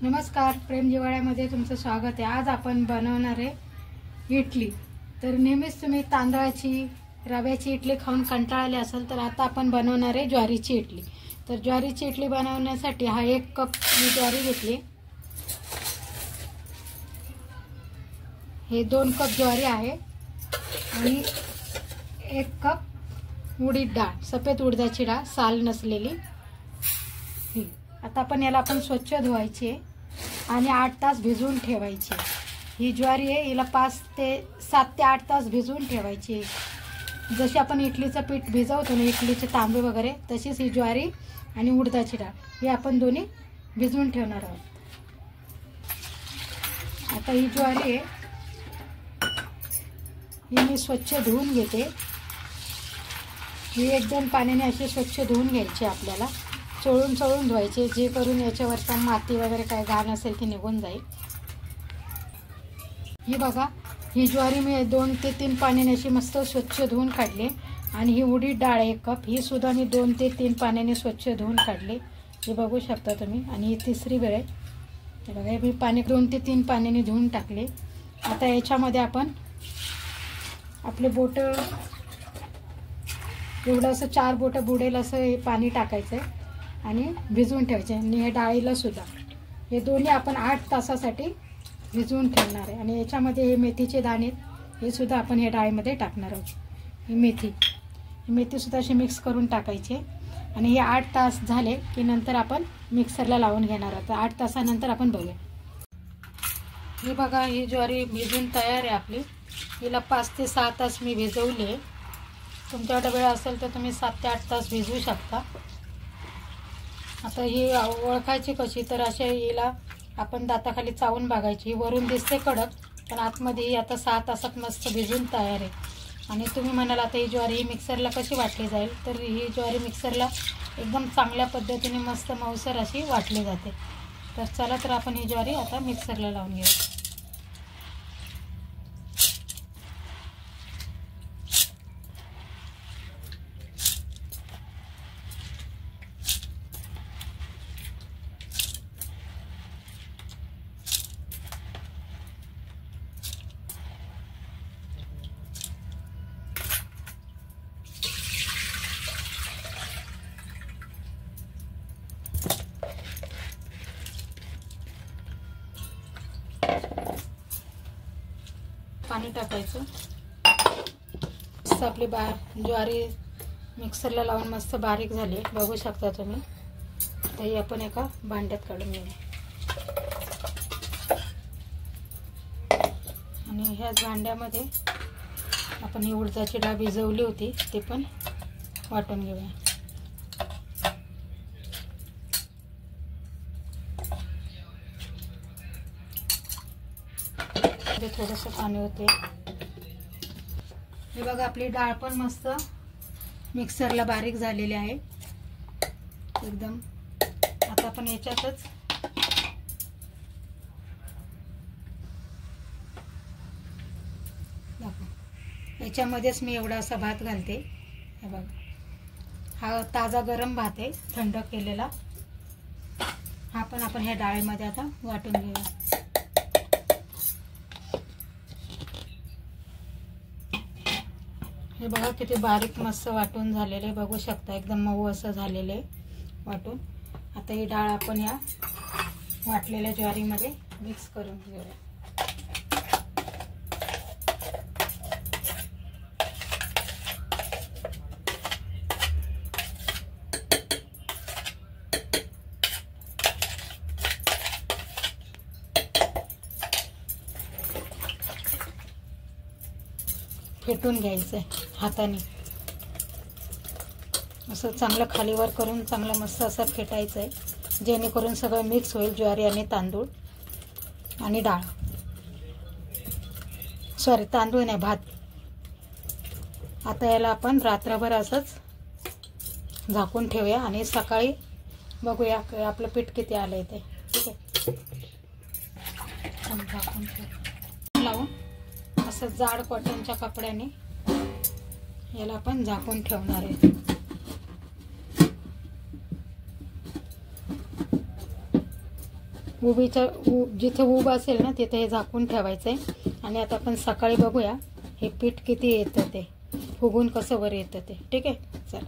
नमस्कार, प्रेम जिव्हाळ्यामध्ये तुमचं स्वागत आहे। आज आपण बनवणार आहे इडली। तर नेहमीच तुम्ही तांदळाची रव्याची इडली खाऊन कंटाळले असाल तर आता आपण बनवणार आहे ज्वारीची इडली। तर ज्वारीची इडली बनवण्यासाठी हा 1 कप मी ज्वारी घेतली। हे 2 कप ज्वारी आहे आणि 1 कप उडीद डाळ, सफेद उडदाची डाळ, साल नसलेली। आता आपण याला स्वच्छ धुवायची आणि 8 तास भिजवून ठेवायची। ही ज्वारी आहे, हिला 7 ते 8 तास भिजवून ठेवायची। जशी आपण इडलीचं पीठ भिजवतो ना, इडलीचे तांदूळ वगैरे, तशीच ही ज्वारी आणि उडदाची डाळ हे आपण दोन्ही भिजवून ठेवणार आहोत। आता ही ज्वारी आहे, ही मी स्वच्छ धुवून घेते। ही 1-2 पाण्याने अशी स्वच्छ धुवून घ्यायची। आपल्याला चोळून धुवायचे, जे करून याच्यावरचा माती वगैरे काय घाण असेल ती निघून जाईल। ही बघा, ही ज्वारी मी 2 ते 3 पाण्याने अशी मस्त स्वच्छ धुवून काढली। आणि ही उडीद डाळ 1 कप, ही सुद्धा मी 2 ते 3 पाण्याने स्वच्छ धुवून काढली। हे बघू शकता तुम्ही। आणि ही तिसरी वेळ आहे, हे बघा, मी पाणी 2 ते 3 पाण्याने धुवून टाकले। आता याच्यामध्ये आपण आपले बोट एवढं असं 4 बोट बुडेल असं हे पाणी टाकायचं आहे आणि भिजवून ठेवायचे। आणि हे डाळीला सुद्धा हे दोन्ही आपण 8 तासासाठी भिजवून ठेवणार आहे। आणि याच्यामध्ये हे मेथीचे दाणे हे सुद्धा आपण हे डाळीमध्ये टाकणार आहोत। ही मेथी सुद्धा अशी मिक्स करून टाकायची। आणि हे 8 तास झाले की नंतर आपण मिक्सरला लावून घेणार आहोत। 8 तासानंतर आपण बघूया। ही बघा, ही ज्वारी भिजून तयार आहे आपली। हिला 5 ते 6 तास मी भिजवले। तुमच्याकडे वेळ असेल तर तुम्ही 7 ते 8 तास भिजवू शकता। आता ही ओळखायची कशी, तर अशा हिला आपण दाताखाली चावून बघायची। वरून दिसते कडक, पण आतमध्ये ही आता 6 तासात मस्त भिजून तयार आहे। आणि तुम्ही म्हणाल आता ही ज्वारी मिक्सरला कशी वाटली जाईल, तर ही ज्वारी मिक्सरला एकदम चांगल्या पद्धतीने मस्त मऊसर अशी वाटली जाते। तर चला, तर आपण ही ज्वारी आता मिक्सरला लावून घेऊ। पाणी टाकायचं। मस्त आपली ज्वारी मिक्सरला लावून मस्त बारीक झाली, बघू शकता तुम्ही। आता ही आपण एका भांड्यात काढून घेऊ। आणि ह्याच भांड्यामध्ये आपण ही उडदाची डाळ भिजवली होती ती पण वाटून घेऊया। थोडंसं पाणी होते। हे बघा, आपली डाळ पण मस्त मिक्सरला बारीक झालेली आहे एकदम। आता आपण याच्यातच याच्यामध्येच मी एवढा असा भात घालते। हे बघा, हा ताजा गरम भात आहे, थंड केलेला। हा पण आपण ह्या डाळीमध्ये आता वाटून घेऊया। हे बघा, किती बारीक मस्त वाटून झालेले, बघू शकता, एकदम मऊ असं झालेले वाटून। आता ही डाळ आपण या वाटलेल्या ज्वारीमध्ये मिक्स करून घेऊया। फेटून घ्यायचं आहे हाताने, असं चांगलं खालीवर करून चांगलं मस्त असं फेटायचं आहे, जेणेकरून सगळं मिक्स होईल, ज्वारी आणि तांदूळ आणि डाळ, सॉरी तांदूळ नाही, भात। आता याला आपण रात्रभर असंच झाकून ठेवूया आणि सकाळी बघूया आपलं पीठ किती आलंय ते। ठीक आहे, झाकून लावून असं जाड कॉटनच्या कपड्याने याला आपण झाकून ठेवणार आहे। जिथे ऊब असेल ना तिथे हे झाकून ठेवायचं आहे. आणि आता आपण सकाळी बघूया हे पीठ किती येतं ते फुगून कसं वर येतं ते. ठीक आहे,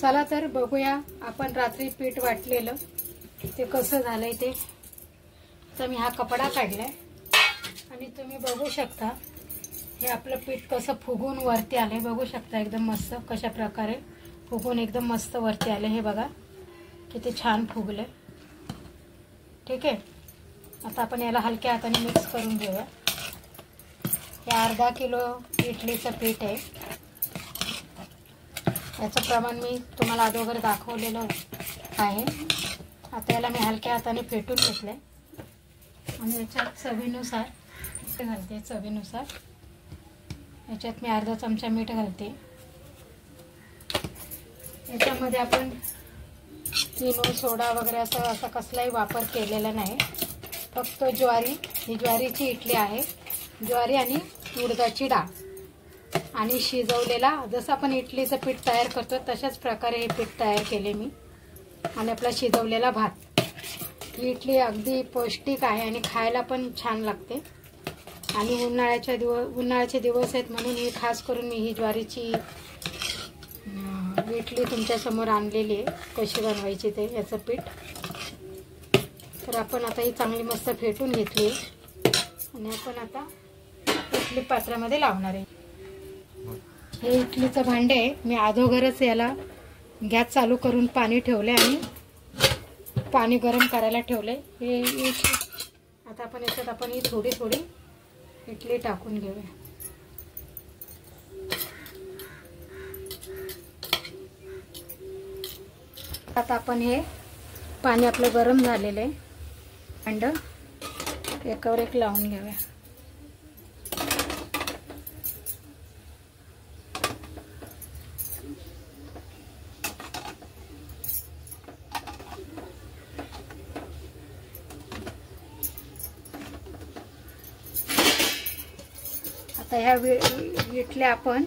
चला तर बघूया आपण रात्री पीठ वाटलेलं ते कसं झालंय ते. तर मी हा कपडा काढलाय आणि तुम्ही बघू शकता हे आपलं पीठ कसं फुगून वरती आलंय. बघू शकता एकदम मस्त कशा प्रकारे फुगून एकदम मस्त वरती आले. हे बघा किती छान फुगले. ठीक आहे, आता आपण याला हलक्या हाताने मिक्स करून घेऊया. हे अर्धा किलो इडलीचं पीठ आहे. याचं प्रमाण मी तुम्हाला अगोदर दाखवलेलं आहे. आता याला मी हलक्या हाताने फेटून घेतले आणि याच्यात चवीनुसार घालते. चवीनुसार याच्यात मी अर्धा चमचा मीठ घालते. याच्यामध्ये आपण इनो सोडा वगैरे असा कसलाही वापर केलेला नाही. फक्त ज्वारी, ही ज्वारीची इडली आहे. ज्वारी आणि उडदाची डाळ आणि शिजवलेला, जसं आपण इडलीचं पीठ तयार करतो तशाच प्रकारे हे पीठ तयार केले मी. आणि आपला शिजवलेला भात. ही इडली अगदी पौष्टिक आहे आणि खायला पण छान लागते. आणि उन्हाळ्याचे दिवस आहेत म्हणून ही खास करून मी ही ज्वारीची इडली तुमच्यासमोर आणलेली आहे. कशी बनवायची ते याचं पीठ. तर आपण आता ही चांगली मस्त फेटून घेतली आणि आपण आता इडली पात्रामध्ये लावणार आहे. हे इडलीचं भांडे आहे. मी अगोदरच याला गॅस चालू करून पाणी ठेवले आणि पाणी गरम करायला ठेवले. हे इडली आता आपण याच्यात आपण ही थोडी थोडी इडली टाकून घेऊया. आता आपण हे पाणी आपलं गरम झालेलं आहे. भांड एकावर एक लावून घेऊया. आता ह्या इडल्या आपण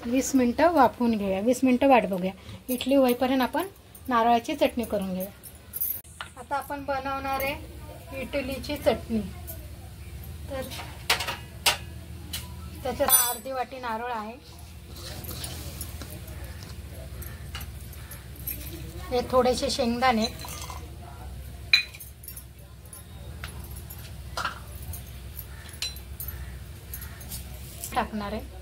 20 मिनिटं वाफवून घेऊया. 20 मिनिटं वाट बघूया. इडली होईपर्यंत आपण नारळाची चटणी करून घेऊया. आता आपण बनवणार आहे इडलीची चटणी. तर त्याच्यात अर्धी वाटी नारळ आहे. हे थोडेसे शेंगदाणे, टाकणार आहे.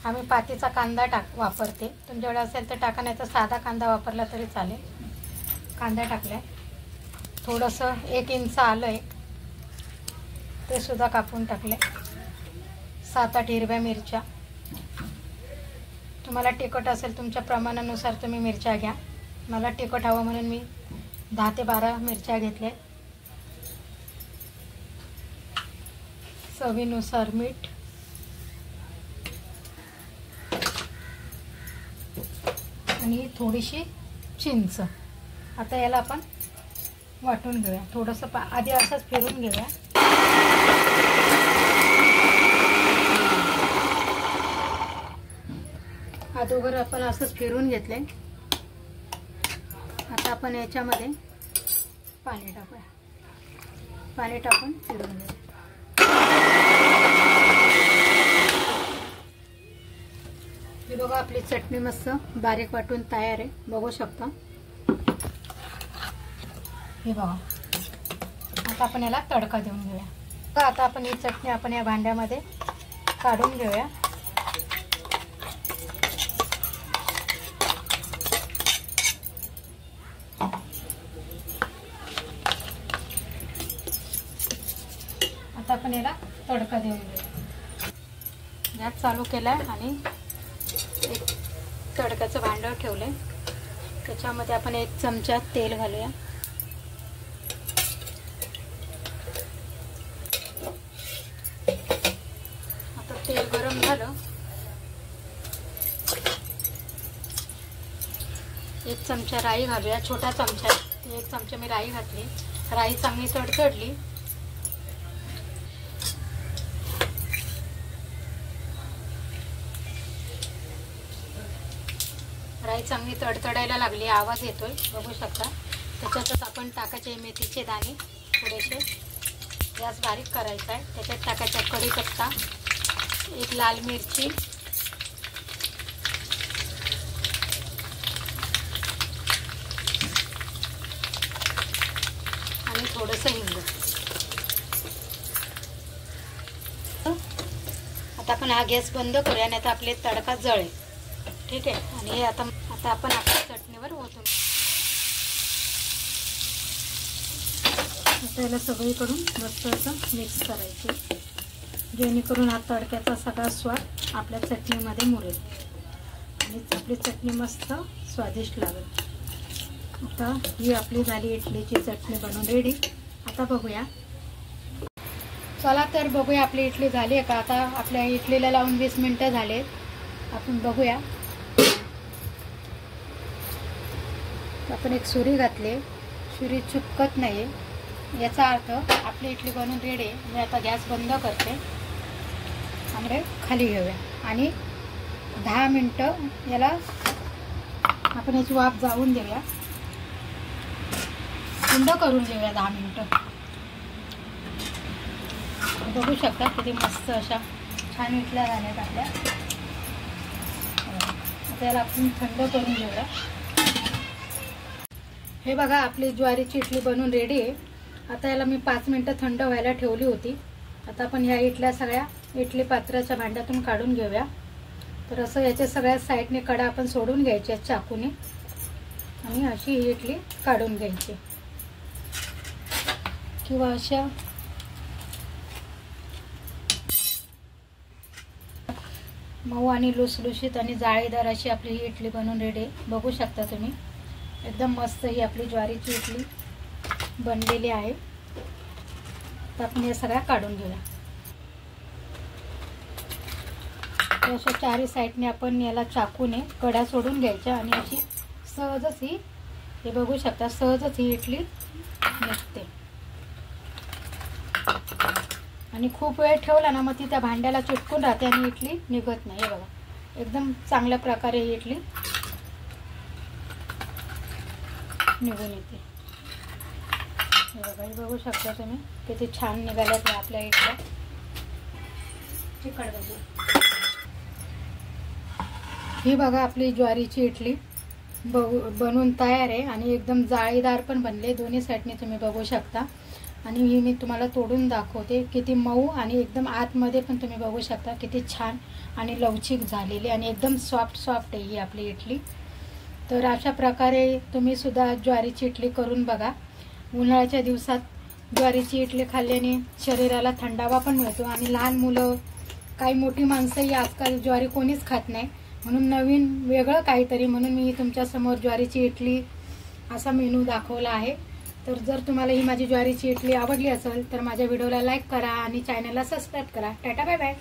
आम्ही पातीचा कांदा वापरते. तुमच्याकडे असेल तर टाका, नाही तर साधा कांदा वापरला तरी चालेल. कांदा टाकलाय. थोडंसं 1 इंच आलं आहे ते सुद्धा कापून टाकले. 7-8 हिरव्या मिरच्या. तुम्हाला तिखट असेल तुमच्या प्रमाणानुसार तुम्ही मिरच्या घ्या. मला तिखट हवं म्हणून मी 10 ते 12 मिरच्या घेतल्या. चवीनुसार मीठ आणि थोडीशी चिंच. आता याला आपण वाटून घेऊया. थोडंसं आधी असंच फिरून घेऊया. अगोदर आपण असंच फिरून घेतले. आता आपण याच्यामध्ये पाणी टाकूया. पाणी टाकून फिरून घेऊया. हे बघा आपली चटणी मस्त बारीक वाटून तयार आहे. बघू शकता. हे बघा. आता आपण याला तडका देऊन घेऊया. आता आपण ही चटणी आपण या भांड्यामध्ये काढून घेऊया. आता आपण याला तडका देऊन घेऊया. गॅस चालू केलाय आणि एक तडक्याचं भांडं ठेवलंय. त्याच्यामध्ये आपण 1 चमचा तेल घालूया. आता तेल गरम झालं. 1 चमचा राई घालूया. छोटा चमचा 1 चमचा मी राई घातली. राई चांगली तडतडली. राई चांगली तडतडायला लागली. आवाज येतोय बघू शकता. त्याच्यातच आपण टाकायचे मेथीचे दाणे थोडेसे, गॅस बारीक करायचा आहे. त्याच्यात टाकायचा कढीपत्ता, एक लाल मिरची, आणि थोडंसं हिंग. आता आपण हा गॅस बंद करूया, नाही तर आपले तडका जळेल. ठीक आहे. आणि हे आता आपण आपल्या चटणीवर ओतून त्याला सगळीकडून मस्त असं मिक्स करायचे, जेणेकरून हा तडक्याचा सगळा स्वाद आपल्या चटणीमध्ये मुरेल आणि आपली चटणी मस्त स्वादिष्ट लागेल. आता ही आपली झाली इडलीची चटणी बनवून रेडी. आता बघूया, चला तर बघूया आपली इडली झाली आहे का. आता आपल्या इडलीला लावून 20 मिनिटं झाले. आपण बघूया. आपण एक सुरी घातली, सुरी चुकत नाही, याचा अर्थ आपली इडली बनवून रेडी आहे. मी आता गॅस बंद करते आणि खाली घेऊया आणि 10 मिनिटं याला आपण याची वाफ जाळून देऊया, थंड करून देऊया 10 मिनिटं. बघू शकता किती मस्त अशा छान इडल्या झाल्यात आपल्या. आता याला आपण थंड करून घेऊया. हे बघा आपली ज्वारीची इडली बनवून रेडी आहे. आता याला मी 5 मिनिटं थंड व्हायला ठेवली होती. आता आपण ह्या इडल्या सगळ्या इडली पात्राच्या भांड्यातून काढून घेऊया. तर असं याच्या सगळ्या साईडने कडा आपण सोडून घ्यायच्या चाकूने आणि अशी ही इडली काढून घ्यायची, किंवा अशा मऊ आणि लुसलुशीत आणि जाळीदार अशी आपली ही इडली बनवून रेडी. बघू शकता तुम्ही, एकदम मस्त ही आपली ज्वारीची इडली बनलेली आहे. तर आपण या सगळ्या काढून घेऊया. अशा चारी साईडने आपण याला चाकूने कड्या सोडून घ्यायच्या आणि अशी सहजच ही, हे बघू शकता, सहजच ही इडली निघते. आणि खूप वेळ ठेवला ना मग ती त्या भांड्याला चिटकून राहते आणि इडली निघत नाही. हे बघा, एकदम चांगल्या प्रकारे ही इडली निघून येते. हे बघा, हे बघू शकता तुम्ही किती छान निघाल्यात आपल्या इडल्या. चिकट बघू, ही बघा आपली ज्वारीची इडली बनवून तयार आहे आणि एकदम जाळीदार पण बनले. दोन्ही साईडने तुम्ही बघू शकता. आणि ही मी तुम्हाला तोडून दाखवते, किती मऊ आणि एकदम आतमध्ये पण तुम्ही बघू शकता किती छान आणि लवचिक झालेली आणि एकदम सॉफ्ट आहे ही आपली इडली. तर अशा प्रकारे तुम्ही सुद्धा ज्वारीची इडली करून बघा. उन्हाळ्याच्या दिवसात ज्वारीची इडली खाल्ल्याने शरीराला थंडावा पण मिळतो आणि लहान मुलं, काही मोठी माणसंही आजकाल ज्वारी कोणीच खात नाही. म्हणून नवीन वेगळं काहीतरी म्हणून मी तुमच्यासमोर ज्वारीची इडली असा मेनू दाखवला आहे. तर जर तुम्हाला ही माझी ज्वारीची इडली आवडली असेल तर माझ्या व्हिडिओला लाईक करा आणि चॅनलला सबस्क्राईब करा. Tata bye bye.